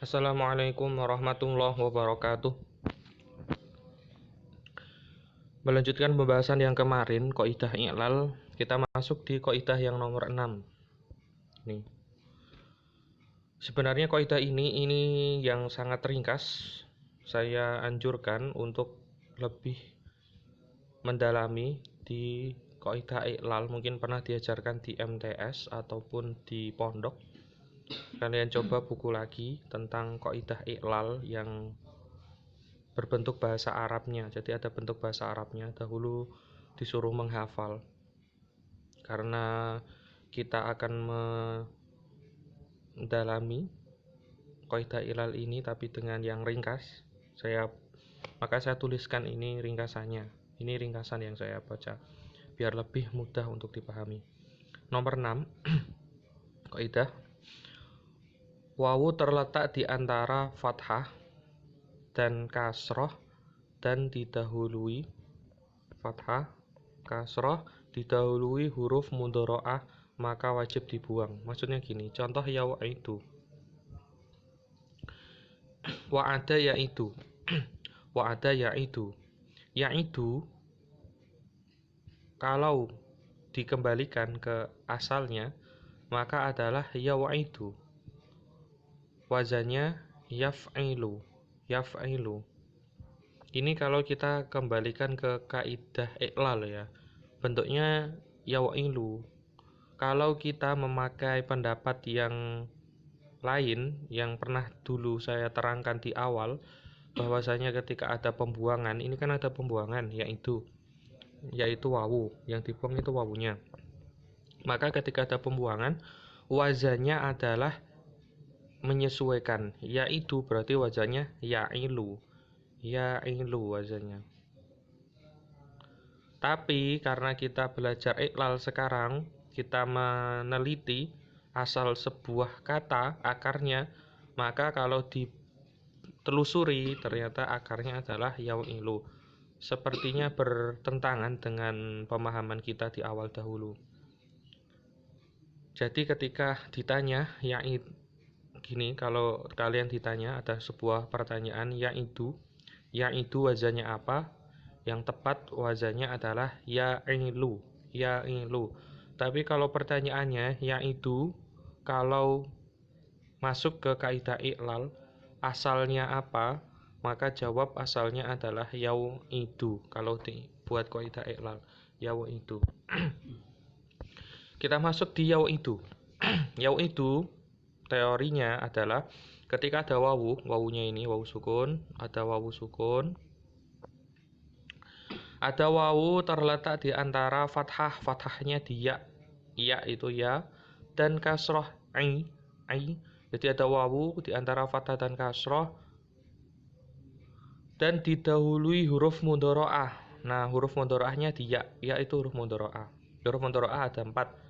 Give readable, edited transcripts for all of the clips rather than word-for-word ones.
Assalamualaikum warahmatullahi wabarakatuh. Melanjutkan pembahasan yang kemarin, kaidah i'lal, kita masuk di kaidah yang nomor 6. Nih. Sebenarnya kaidah ini yang sangat ringkas. Saya anjurkan untuk lebih mendalami di kaidah i'lal. Mungkin pernah diajarkan di MTS ataupun di pondok. Kalian coba buku lagi tentang kaidah i'lal yang berbentuk bahasa Arabnya. Jadi ada bentuk bahasa Arabnya. Dahulu disuruh menghafal. Karena kita akan mendalami kaidah i'lal ini tapi dengan yang ringkas. Maka saya tuliskan ini ringkasannya. Ini ringkasan yang saya baca biar lebih mudah untuk dipahami. Nomor 6. Kaidah wawu terletak di antara fathah dan kasroh dan didahului fathah, kasroh, didahului huruf mudhoro'ah, maka wajib dibuang. Maksudnya gini, contoh yaitu wa'ada yaitu wa'ada yaitu kalau dikembalikan ke asalnya maka adalah ya'idu, wazannya yaf'ilu. Ini kalau kita kembalikan ke kaidah i'lal ya, bentuknya ya'ilu. Kalau kita memakai pendapat yang lain yang pernah dulu saya terangkan di awal, bahwasanya ketika ada pembuangan, ini kan ada pembuangan yaitu wawu, yang dibuang itu wawunya. Maka ketika ada pembuangan, wazannya adalah menyesuaikan. Yaitu berarti wazannya ya'ilu wazannya. Tapi karena kita belajar i'lal sekarang, kita meneliti asal sebuah kata, akarnya, maka kalau ditelusuri ternyata akarnya adalah ya'ilu. Sepertinya bertentangan dengan pemahaman kita di awal dahulu. Jadi ketika ditanya gini, kalau kalian ditanya ada sebuah pertanyaan ya'idu wazannya apa? Yang tepat wazannya adalah ya'ilu. Tapi kalau pertanyaannya ya'idu, kalau masuk ke kaidah i'lal, asalnya apa? Maka jawab asalnya adalah ya'idu. Kalau dibuat kaidah i'lal, ya'idu. Kita masuk di ya'idu. Ya'idu teorinya adalah ketika ada wawunya ini wawu sukun, ada wawu sukun, ada wawu terletak di antara fathahnya di ya itu ya, dan kasroh ai. Jadi ada wawu di antara fathah dan kasroh dan didahului huruf mudhoro'ah. Nah, huruf mudhoro'ahnya di ya itu huruf mudhoro'ah. Huruf mudhoro'ah ada 4.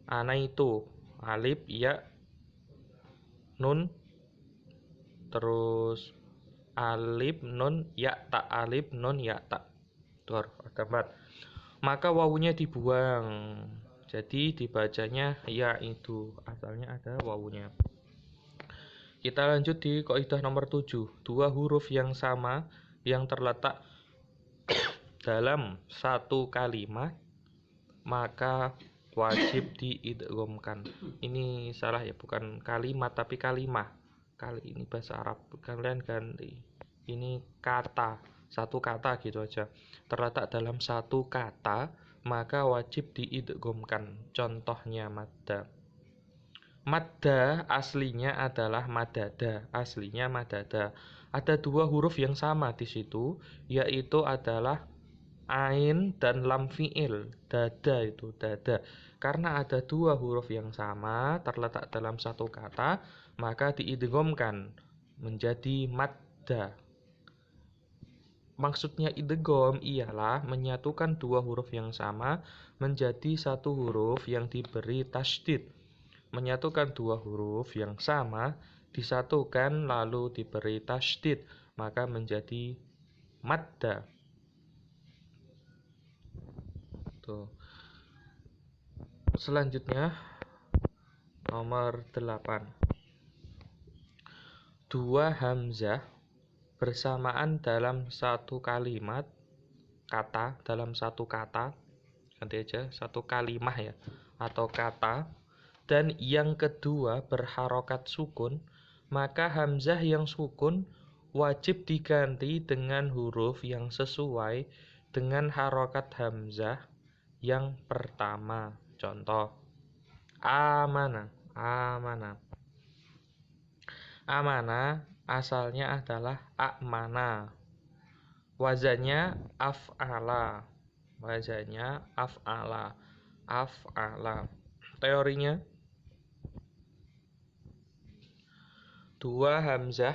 Ana itu alif, ya, nun, terus alif, nun, ya, tak, alif, nun, ya, tak. Itu ada 4. Maka wawunya dibuang. Jadi dibacanya ya itu. Asalnya ada wawunya. Kita lanjut di kaidah nomor 7. Dua huruf yang sama yang terletak dalam satu kalimat maka wajib diidghamkan. Ini salah ya, bukan kalimat tapi kalimah. Ini bahasa Arab, kalian ganti. Ini kata, satu kata gitu aja. Terletak dalam satu kata maka wajib diidghamkan. Contohnya madda. Madda aslinya adalah madada, Ada dua huruf yang sama di situ, yaitu adalah ain dan lam fi'il. Dada itu, dada. Karena ada dua huruf yang sama terletak dalam satu kata, maka diidghamkan menjadi madda. Maksudnya idgham ialah menyatukan dua huruf yang sama menjadi satu huruf yang diberi tasydid. Menyatukan dua huruf yang sama disatukan lalu diberi tasydid, maka menjadi madda. Tuh. Selanjutnya nomor 8. dua hamzah bersamaan dalam satu kalimat kata, dalam satu kata, ganti aja satu kalimah ya, atau kata, dan yang kedua berharokat sukun, maka hamzah yang sukun wajib diganti dengan huruf yang sesuai dengan harokat hamzah yang pertama. Contoh, amana, amana. Amana asalnya adalah amana. Wazannya af'ala. Wazannya af'ala. Af'ala. Teorinya, dua hamzah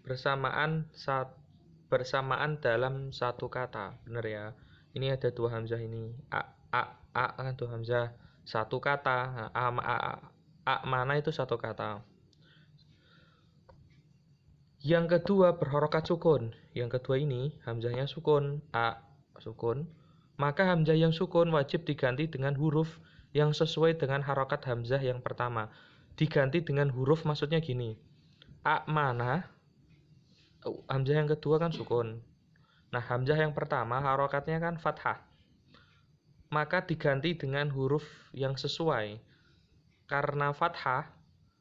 bersamaan dalam satu kata. Benar ya? Ini ada dua hamzah ini. A kan dua hamzah. Satu kata. A mana itu satu kata. Yang kedua berharokat sukun. Yang kedua ini hamzahnya sukun. A sukun. Maka hamzah yang sukun wajib diganti dengan huruf yang sesuai dengan harokat hamzah yang pertama. Diganti dengan huruf maksudnya gini. A mana, hamzah yang kedua kan sukun. Nah, hamzah yang pertama harokatnya kan fathah. Maka diganti dengan huruf yang sesuai. Karena fathah,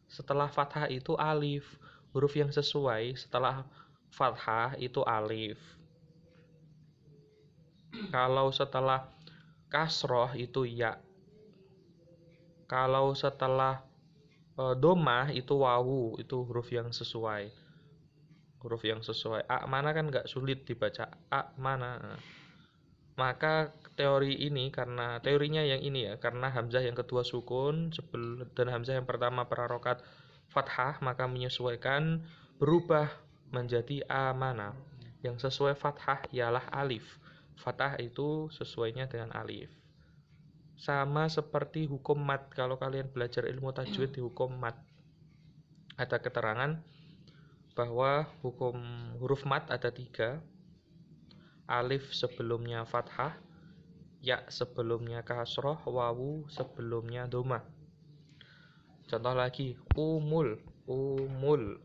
setelah fathah itu alif. Huruf yang sesuai setelah fathah itu alif. Kalau setelah kasroh itu ya. Kalau setelah domah itu wawu, itu huruf yang sesuai. Huruf yang sesuai. A mana kan nggak sulit dibaca. A mana. Maka teori ini, karena teorinya yang ini ya, karena hamzah yang kedua sukun dan hamzah yang pertama berharokat fathah, maka menyesuaikan berubah menjadi amana. Yang sesuai fathah ialah alif. Fathah itu sesuainya dengan alif. Sama seperti hukum mat. Kalau kalian belajar ilmu tajwid di hukum mat, ada keterangan bahwa hukum huruf mat ada 3. Alif sebelumnya fathah, ya sebelumnya kasroh, wawu sebelumnya domah. Contoh lagi, umul, umul.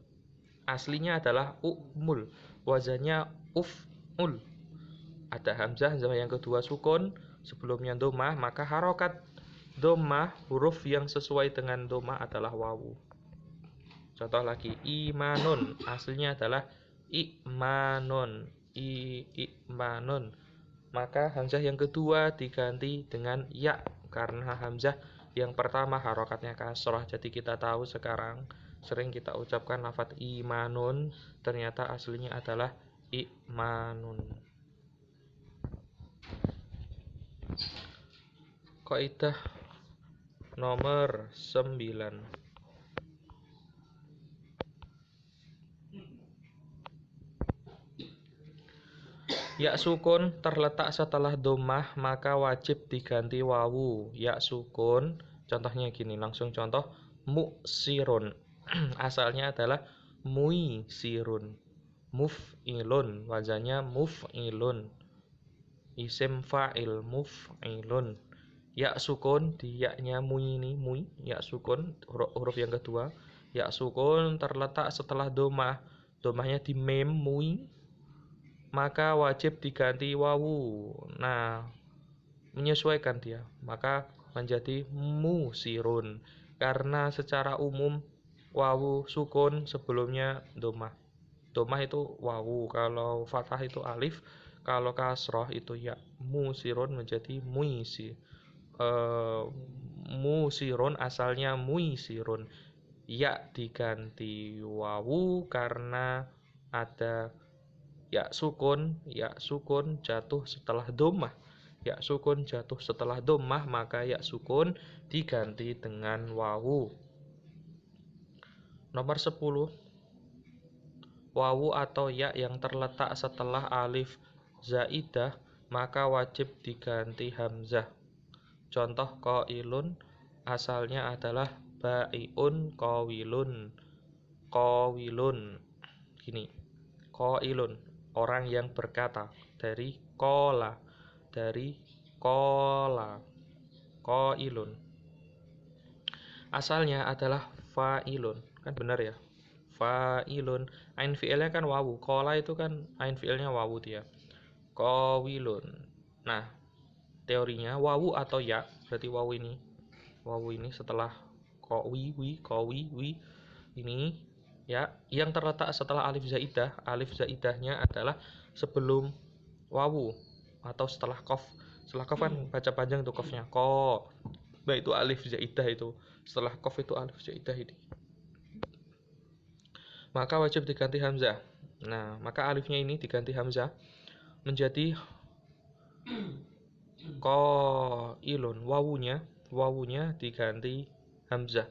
Aslinya adalah umul, wazannya uf'ul. Ada hamzah yang kedua sukun, sebelumnya domah, maka harokat domah, huruf yang sesuai dengan domah adalah wawu. Contoh lagi, imanun, aslinya adalah i'manun, i'manun. Maka hamzah yang kedua diganti dengan ya, karena hamzah yang pertama harokatnya kasroh. Jadi kita tahu sekarang sering kita ucapkan lafadz imanun, ternyata aslinya adalah i'manun. Kaidah nomor 9. Ya sukun terletak setelah domah maka wajib diganti wawu. Ya sukun, contohnya gini, langsung contoh, mu'sirun. Asalnya adalah muisirun. Muf'ilun, wazannya muf'ilun. Isim fa'il, muf'ilun. Ya sukun, di ya-nya mui ini, mui, ya sukun, huruf yang kedua. Ya sukun terletak setelah domah. Domahnya di mem, mui, maka wajib diganti wawu. Nah, menyesuaikan dia, maka menjadi musirun. Karena secara umum wawu sukun sebelumnya domah. Domah itu wawu, kalau fathah itu alif, kalau kasroh itu ya. Musirun menjadi muisi. Musirun asalnya muisirun. Ya diganti wawu karena ada ya sukun jatuh setelah domah. Ya sukun jatuh setelah domah, maka ya sukun diganti dengan wawu. Nomor 10. Wawu atau ya yang terletak setelah alif zaidah, maka wajib diganti hamzah. Contoh qailun, asalnya adalah baiun qawilun. Qawilun. Gini. Qailun, orang yang berkata, dari qala, qailun. asalnya adalah fa'ilun. Kan benar ya? Fa'ilun. Ain fi'ilnya kan wawu. Kola itu kan ain fi'ilnya wawu dia. Qawilun. Nah, teorinya wawu atau ya, berarti wawu ini. Wawu ini setelah qawi wi ini ya, yang terletak setelah alif zaidah. Alif zaidahnya adalah sebelum wawu atau setelah qaf. Setelah qaf kan baca panjang tuh qafnya. Qa. Nah, itu alif zaidah itu. Setelah qaf itu alif zaidah ini. Maka wajib diganti hamzah. Nah, maka alifnya ini diganti hamzah menjadi qailun. Wawunya diganti hamzah.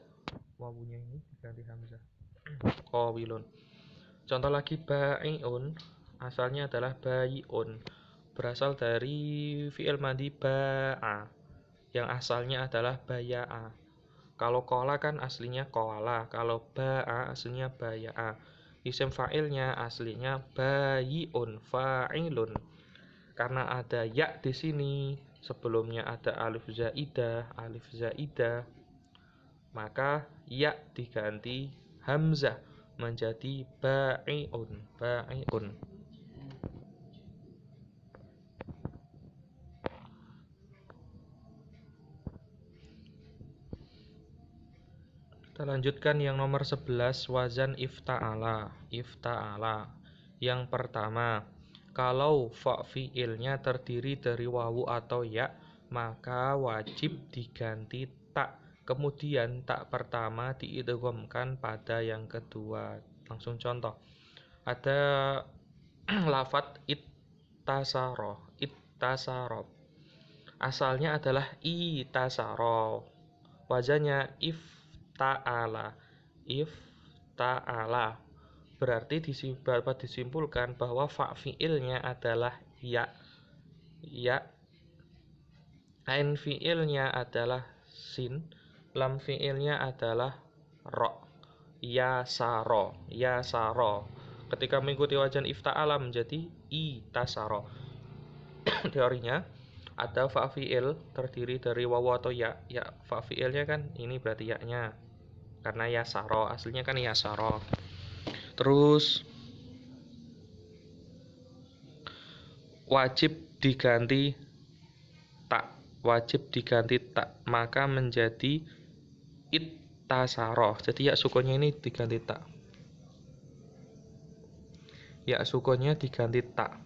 Wawunya ini diganti hamzah. Qawilun. Contoh lagi ba'iun, asalnya adalah bayiun. Berasal dari fi'il madhi ba'a, yang asalnya adalah baya'a. Kalau kola kan aslinya koala, kalau ba'a aslinya baya'a. Isim fa'ilnya aslinya bayiun, fa'ilun. Karena ada ya di sini, sebelumnya ada alif zaidah, maka ya diganti hamzah menjadi ba'iun. Kita lanjutkan yang nomor 11, wazan ifta'ala. Yang pertama, kalau fa fi'ilnya terdiri dari wawu atau ya, maka wajib diganti tak. Kemudian tak pertama diidghamkan pada yang kedua. Langsung contoh. Ada lafadz ittasaro. Asalnya adalah itasaro. Wazannya ifta'ala. Berarti dapat disimpulkan bahwa fa fi'ilnya adalah ya. Ain fi'ilnya adalah sin. Lam fi'ilnya adalah ro. Yasaro. Ketika mengikuti wazan ifta'ala menjadi itasaro. Teorinya ada fa fi'il terdiri dari wawu atau ya. Ya, fa fi'ilnya kan ini berarti ya-nya. Karena yasaro, aslinya kan yasaro. Terus wajib diganti tak, maka menjadi ittasaro. Jadi ya sukunnya ini diganti tak. Ya sukunnya diganti tak.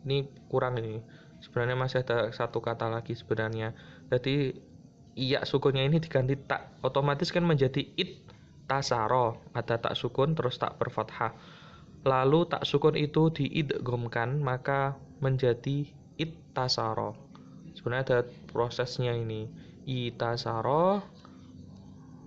Ini kurang ini. Sebenarnya masih ada satu kata lagi sebenarnya. Jadi iya sukunnya ini diganti tak, otomatis kan menjadi ittasaro. Ada tak sukun terus tak berfathah. Lalu tak sukun itu diidghamkan maka menjadi ittasaro. Sebenarnya ada prosesnya ini. Ittasaro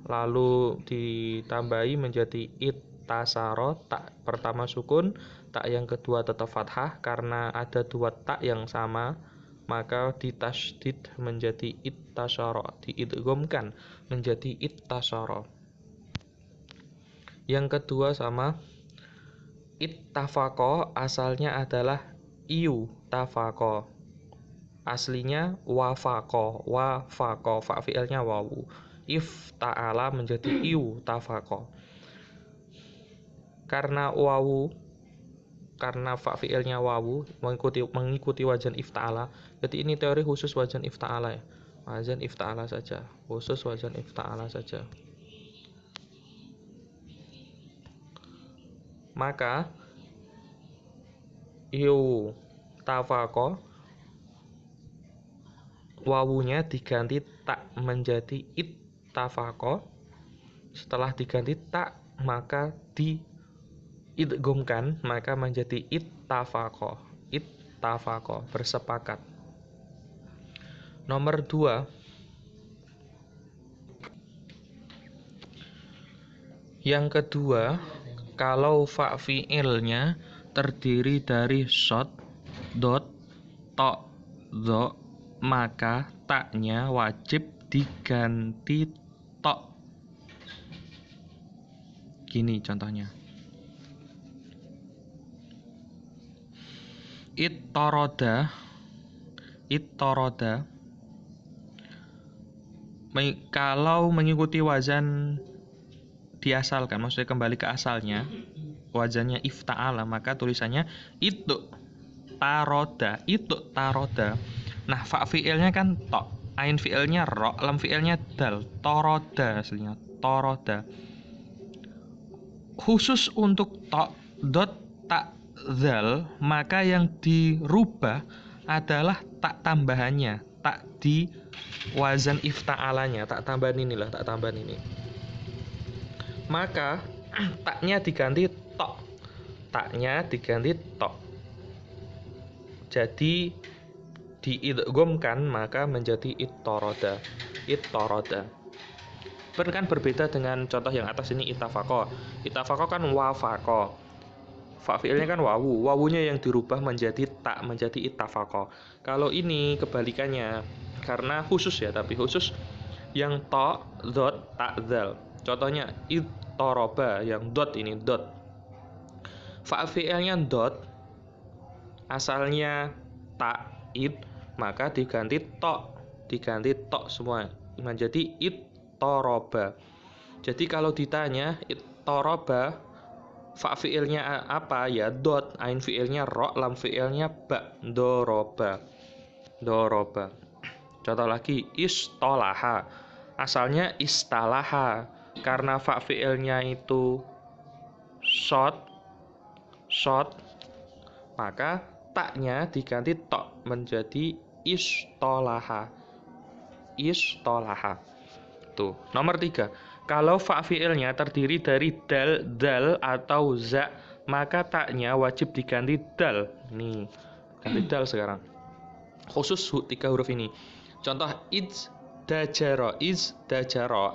lalu ditambahi menjadi ittasaro, tak pertama sukun, tak yang kedua tetap fathah. Karena ada dua tak yang sama, maka ditasydid menjadi ittasaro, diidghamkan menjadi ittasaro. Yang kedua sama ittafaqo, asalnya adalah iutafaqo. Aslinya wafaqo, fa fi'ilnya wawu. Ifta'ala menjadi iutafaqo. Karena fa fi'ilnya wawu mengikuti wazan ifta'ala. Jadi ini teori khusus wazan ifta'ala ya. Wazan ifta'ala saja, khusus wazan ifta'ala saja. Maka tafaqo, wawunya diganti tak menjadi ittafaqo. Setelah diganti tak maka diidghamkan maka menjadi ittafaqo, bersepakat. Nomor 2, yang kedua, kalau fa fi'ilnya terdiri dari shad, dot, to, dho, maka taknya wajib diganti to. Gini contohnya. Ittoroda Kalau mengikuti wazan diasalkan, maksudnya kembali ke asalnya, wazannya ifta'ala, maka tulisannya itu taroda, itu taroda. Nah, fa fi'ilnya kan to, ain fi'ilnya ro, lam fi'ilnya dal, toroda aslinya, toroda. Khusus untuk to, dot, tak, zal, maka yang dirubah adalah tak tambahannya, tak di wazan ifta'alanya, tak tambahan inilah, tak tambahan ini. Maka taknya diganti to, taknya diganti to. Jadi diidghamkan maka menjadi ittoroda, ittoroda. Kan berbeda dengan contoh yang atas ini itafako. Itafako kan wafako. Fa fi'ilnya kan wawu, wawunya yang dirubah menjadi tak, menjadi itafako. Kalau ini kebalikannya, karena khusus ya, tapi khusus yang to, dot, tak, zal. Contohnya ittoroba, yang dot ini dot. Fa fi'ilnya dot, asalnya tak, it, maka diganti to semua menjadi ittoroba. Jadi kalau ditanya ittoroba, fa fi'ilnya apa? Ya dot, ain fi'ilnya ro, lam fi'ilnya ba, doroba. Doroba. Contoh lagi, istolaha. Asalnya istalaha. Karena fa fi'ilnya itu short, maka taknya diganti to menjadi istolaha. Istolaha. Tuh, nomor 3. Kalau fa fi'ilnya terdiri dari dal atau za, maka taknya wajib diganti dal. Nih, ganti dal sekarang. Khusus 3 huruf ini. Contoh izdajaro,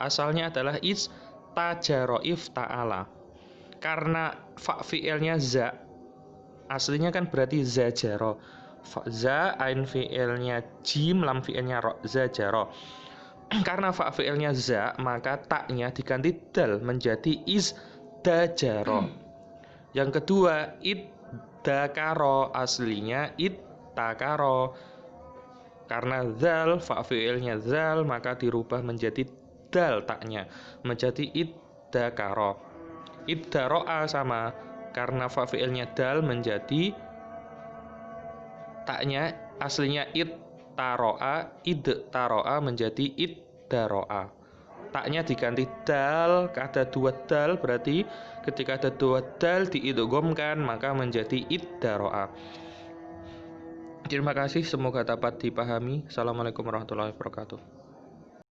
asalnya adalah istajaro, ifta'ala. Karena fa fi'ilnya za, aslinya kan berarti zajaro. Za, ain fi'ilnya jim, lam fi'ilnya ro, zajaro. Karena fa fi'ilnya za, maka taknya diganti dal menjadi izdajaro. Yang kedua, iddakaro, aslinya ittakaro. Karena zal, fa fi'ilnya zal, maka dirubah menjadi dal taknya menjadi iddakaro. Iddaro'a sama, karena fa fi'ilnya dal menjadi taknya aslinya ittaro'a, idtaro'a menjadi iddaro'a. Taknya diganti dal, ada 2 dal, berarti ketika ada 2 dal diidghamkan maka menjadi iddaro'a. Terima kasih, semoga dapat dipahami. Assalamualaikum warahmatullahi wabarakatuh.